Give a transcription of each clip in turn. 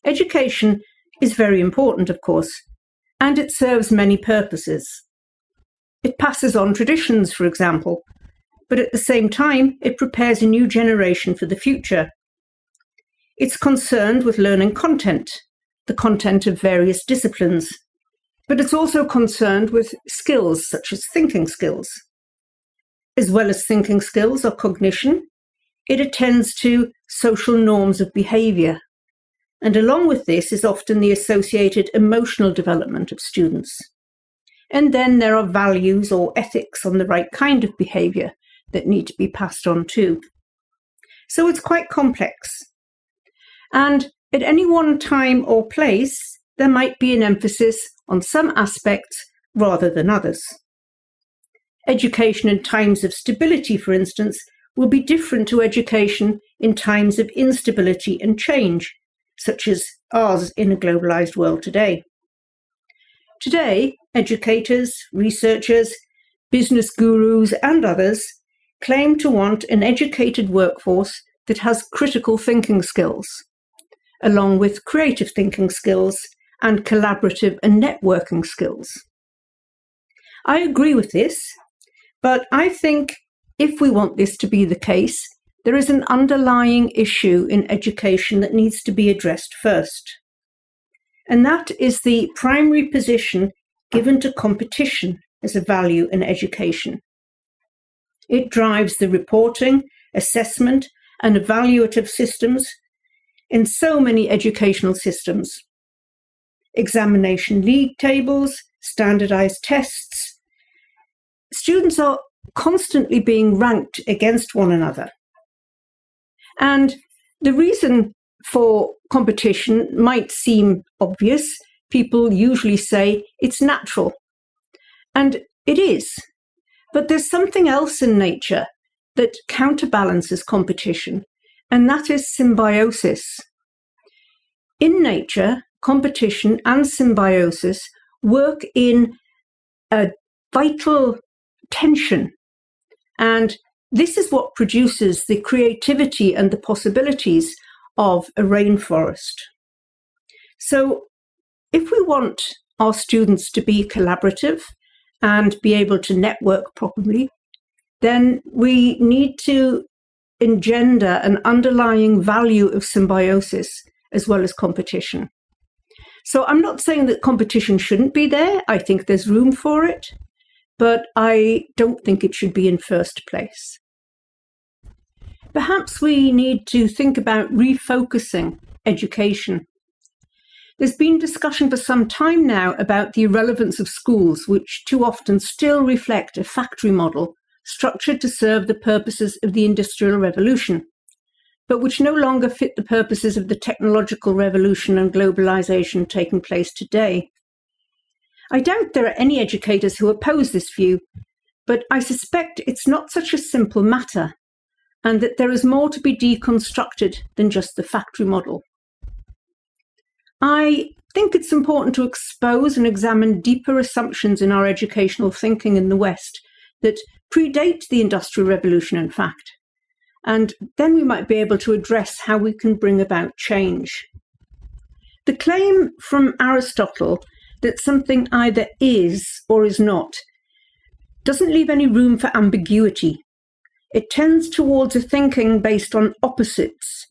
Education is very important, of course, and it serves many purposes. It passes on traditions, for example, but at the same time, it prepares a new generation for the future. It's concerned with learning content, the content of various disciplines, but it's also concerned with skills such as thinking skills. As well as thinking skills or cognition, it attends to social norms of behaviour, and along with this is often the associated emotional development of students. And then there are values or ethics on the right kind of behaviour that need to be passed on too. So it's quite complex. And at any one time or place, there might be an emphasis on some aspects rather than others. Education in times of stability, for instance, will be different to education in times of instability and change, such as ours in a globalized world today. Today, educators, researchers, business gurus, and others claim to want an educated workforce that has critical thinking skills, along with creative thinking skills and collaborative and networking skills. I agree with this, but I think if we want this to be the case, there is an underlying issue in education that needs to be addressed first. And that is the primary position given to competition as a value in education. It drives the reporting, assessment, and evaluative systems in so many educational systems. Examination league tables, standardized tests. Students are constantly being ranked against one another. And the reason for competition might seem obvious. People usually say it's natural. And it is. But there's something else in nature that counterbalances competition, and that is symbiosis. In nature, competition and symbiosis work in a vital tension, and this is what produces the creativity and the possibilities of a rainforest. So if we want our students to be collaborative and be able to network properly, then we need to engender an underlying value of symbiosis as well as competition. So I'm not saying that competition shouldn't be there. I think there's room for it, but I don't think it should be in first place. Perhaps we need to think about refocusing education. There's been discussion for some time now about the irrelevance of schools, which too often still reflect a factory model structured to serve the purposes of the Industrial Revolution, but which no longer fit the purposes of the technological revolution and globalization taking place today. I doubt there are any educators who oppose this view, but I suspect it's not such a simple matter, and that there is more to be deconstructed than just the factory model. I think it's important to expose and examine deeper assumptions in our educational thinking in the West that predate the Industrial Revolution, in fact, and then we might be able to address how we can bring about change. The claim from Aristotle that something either is or is not doesn't leave any room for ambiguity. It tends towards a thinking based on opposites,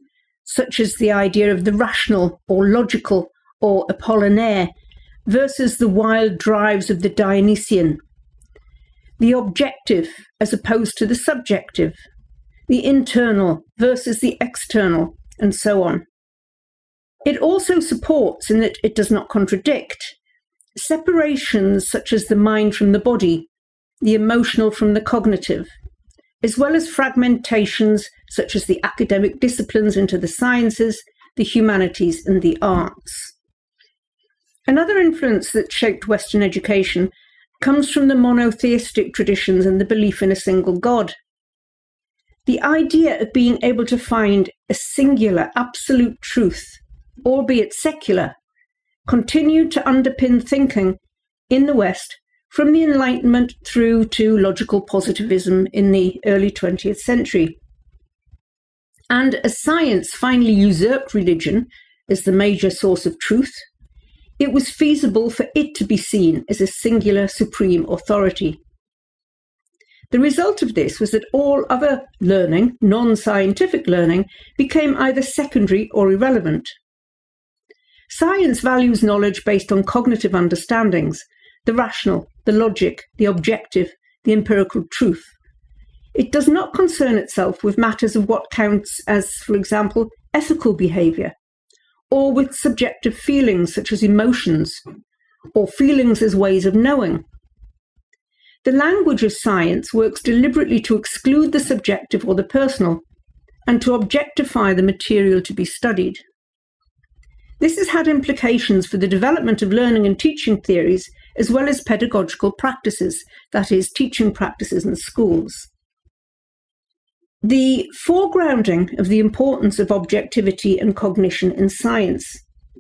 such as the idea of the rational or logical or Apollinaire versus the wild drives of the Dionysian, the objective as opposed to the subjective, the internal versus the external, and so on. It also supports, in that it does not contradict, separations such as the mind from the body, the emotional from the cognitive, as well as fragmentations such as the academic disciplines into the sciences, the humanities, and the arts. Another influence that shaped Western education comes from the monotheistic traditions and the belief in a single God. The idea of being able to find a singular, absolute truth, albeit secular, continued to underpin thinking in the West from the Enlightenment through to logical positivism in the early 20th century. And as science finally usurped religion as the major source of truth, it was feasible for it to be seen as a singular supreme authority. The result of this was that all other learning, non-scientific learning, became either secondary or irrelevant. Science values knowledge based on cognitive understandings, the rational, the logic, the objective, the empirical truth. It does not concern itself with matters of what counts as, for example, ethical behaviour, or with subjective feelings such as emotions, or feelings as ways of knowing. The language of science works deliberately to exclude the subjective or the personal, and to objectify the material to be studied. This has had implications for the development of learning and teaching theories, as well as pedagogical practices, that is, teaching practices in schools. The foregrounding of the importance of objectivity and cognition in science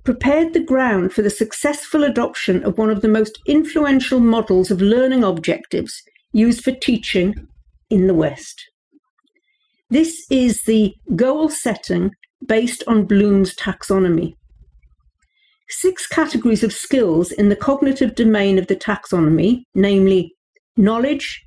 prepared the ground for the successful adoption of one of the most influential models of learning objectives used for teaching in the West. This is the goal setting based on Bloom's taxonomy. 6 categories of skills in the cognitive domain of the taxonomy, namely knowledge,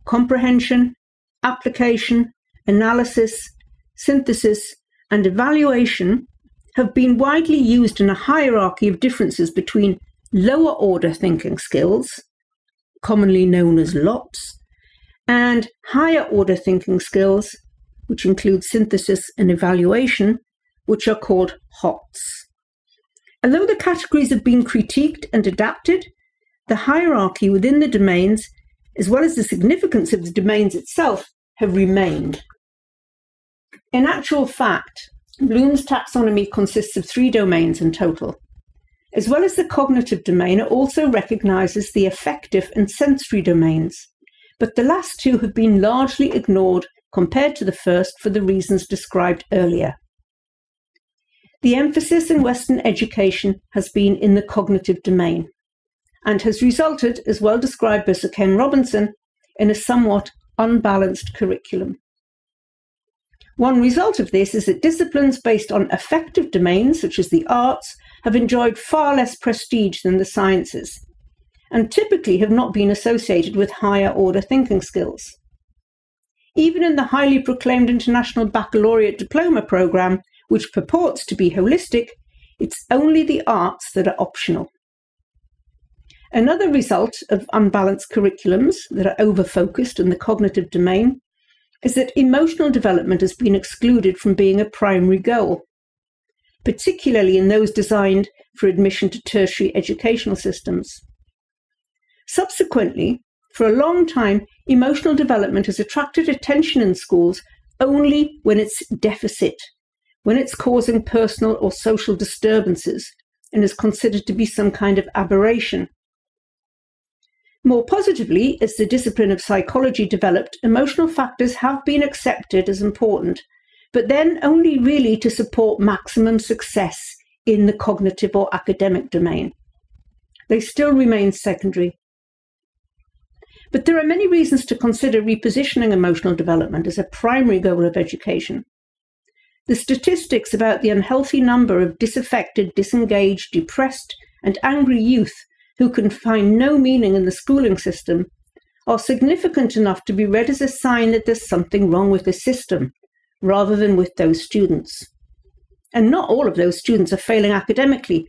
comprehension, application, analysis, synthesis, and evaluation, have been widely used in a hierarchy of differences between lower order thinking skills, commonly known as LOTs, and higher order thinking skills, which include synthesis and evaluation, which are called HOTS. Although the categories have been critiqued and adapted, the hierarchy within the domains, as well as the significance of the domains itself, have remained. In actual fact, Bloom's taxonomy consists of 3 domains in total. As well as the cognitive domain, it also recognizes the affective and sensory domains, but the last 2 have been largely ignored compared to the first for the reasons described earlier. The emphasis in Western education has been in the cognitive domain, and has resulted, as well described by Sir Ken Robinson, in a somewhat unbalanced curriculum. One result of this is that disciplines based on affective domains, such as the arts, have enjoyed far less prestige than the sciences, and typically have not been associated with higher order thinking skills. Even in the highly proclaimed International Baccalaureate Diploma Programme, which purports to be holistic, it's only the arts that are optional. Another result of unbalanced curriculums that are over-focused in the cognitive domain is that emotional development has been excluded from being a primary goal, particularly in those designed for admission to tertiary educational systems. Subsequently, for a long time, emotional development has attracted attention in schools only when it's deficit, when it's causing personal or social disturbances, and is considered to be some kind of aberration. More positively, as the discipline of psychology developed, emotional factors have been accepted as important, but then only really to support maximum success in the cognitive or academic domain. They still remain secondary. But there are many reasons to consider repositioning emotional development as a primary goal of education. The statistics about the unhealthy number of disaffected, disengaged, depressed, and angry youth who can find no meaning in the schooling system are significant enough to be read as a sign that there's something wrong with the system, rather than with those students. And not all of those students are failing academically.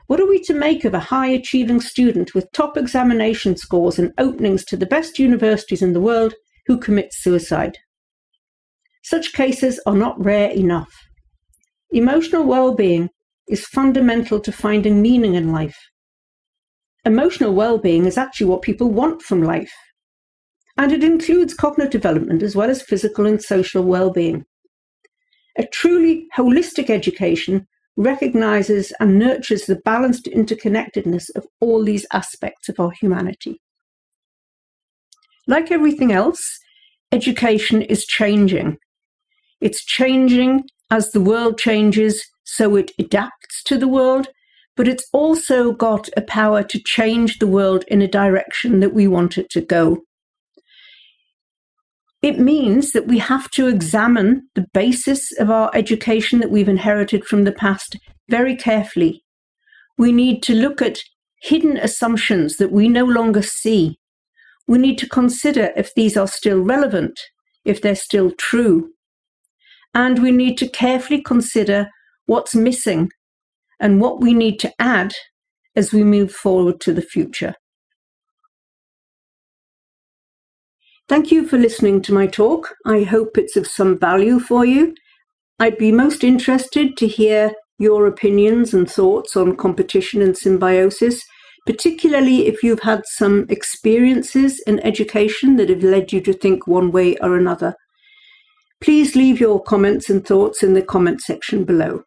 What are we to make of a high-achieving student with top examination scores and openings to the best universities in the world who commits suicide? Such cases are not rare enough. Emotional well-being is fundamental to finding meaning in life. Emotional well-being is actually what people want from life, and it includes cognitive development as well as physical and social well-being. A truly holistic education recognizes and nurtures the balanced interconnectedness of all these aspects of our humanity. Like everything else, education is changing. It's changing as the world changes, so it adapts to the world, but it's also got a power to change the world in a direction that we want it to go. It means that we have to examine the basis of our education that we've inherited from the past very carefully. We need to look at hidden assumptions that we no longer see. We need to consider if these are still relevant, if they're still true. And we need to carefully consider what's missing and what we need to add as we move forward to the future. Thank you for listening to my talk. I hope it's of some value for you. I'd be most interested to hear your opinions and thoughts on competition and symbiosis, particularly if you've had some experiences in education that have led you to think one way or another. Please leave your comments and thoughts in the comment section below.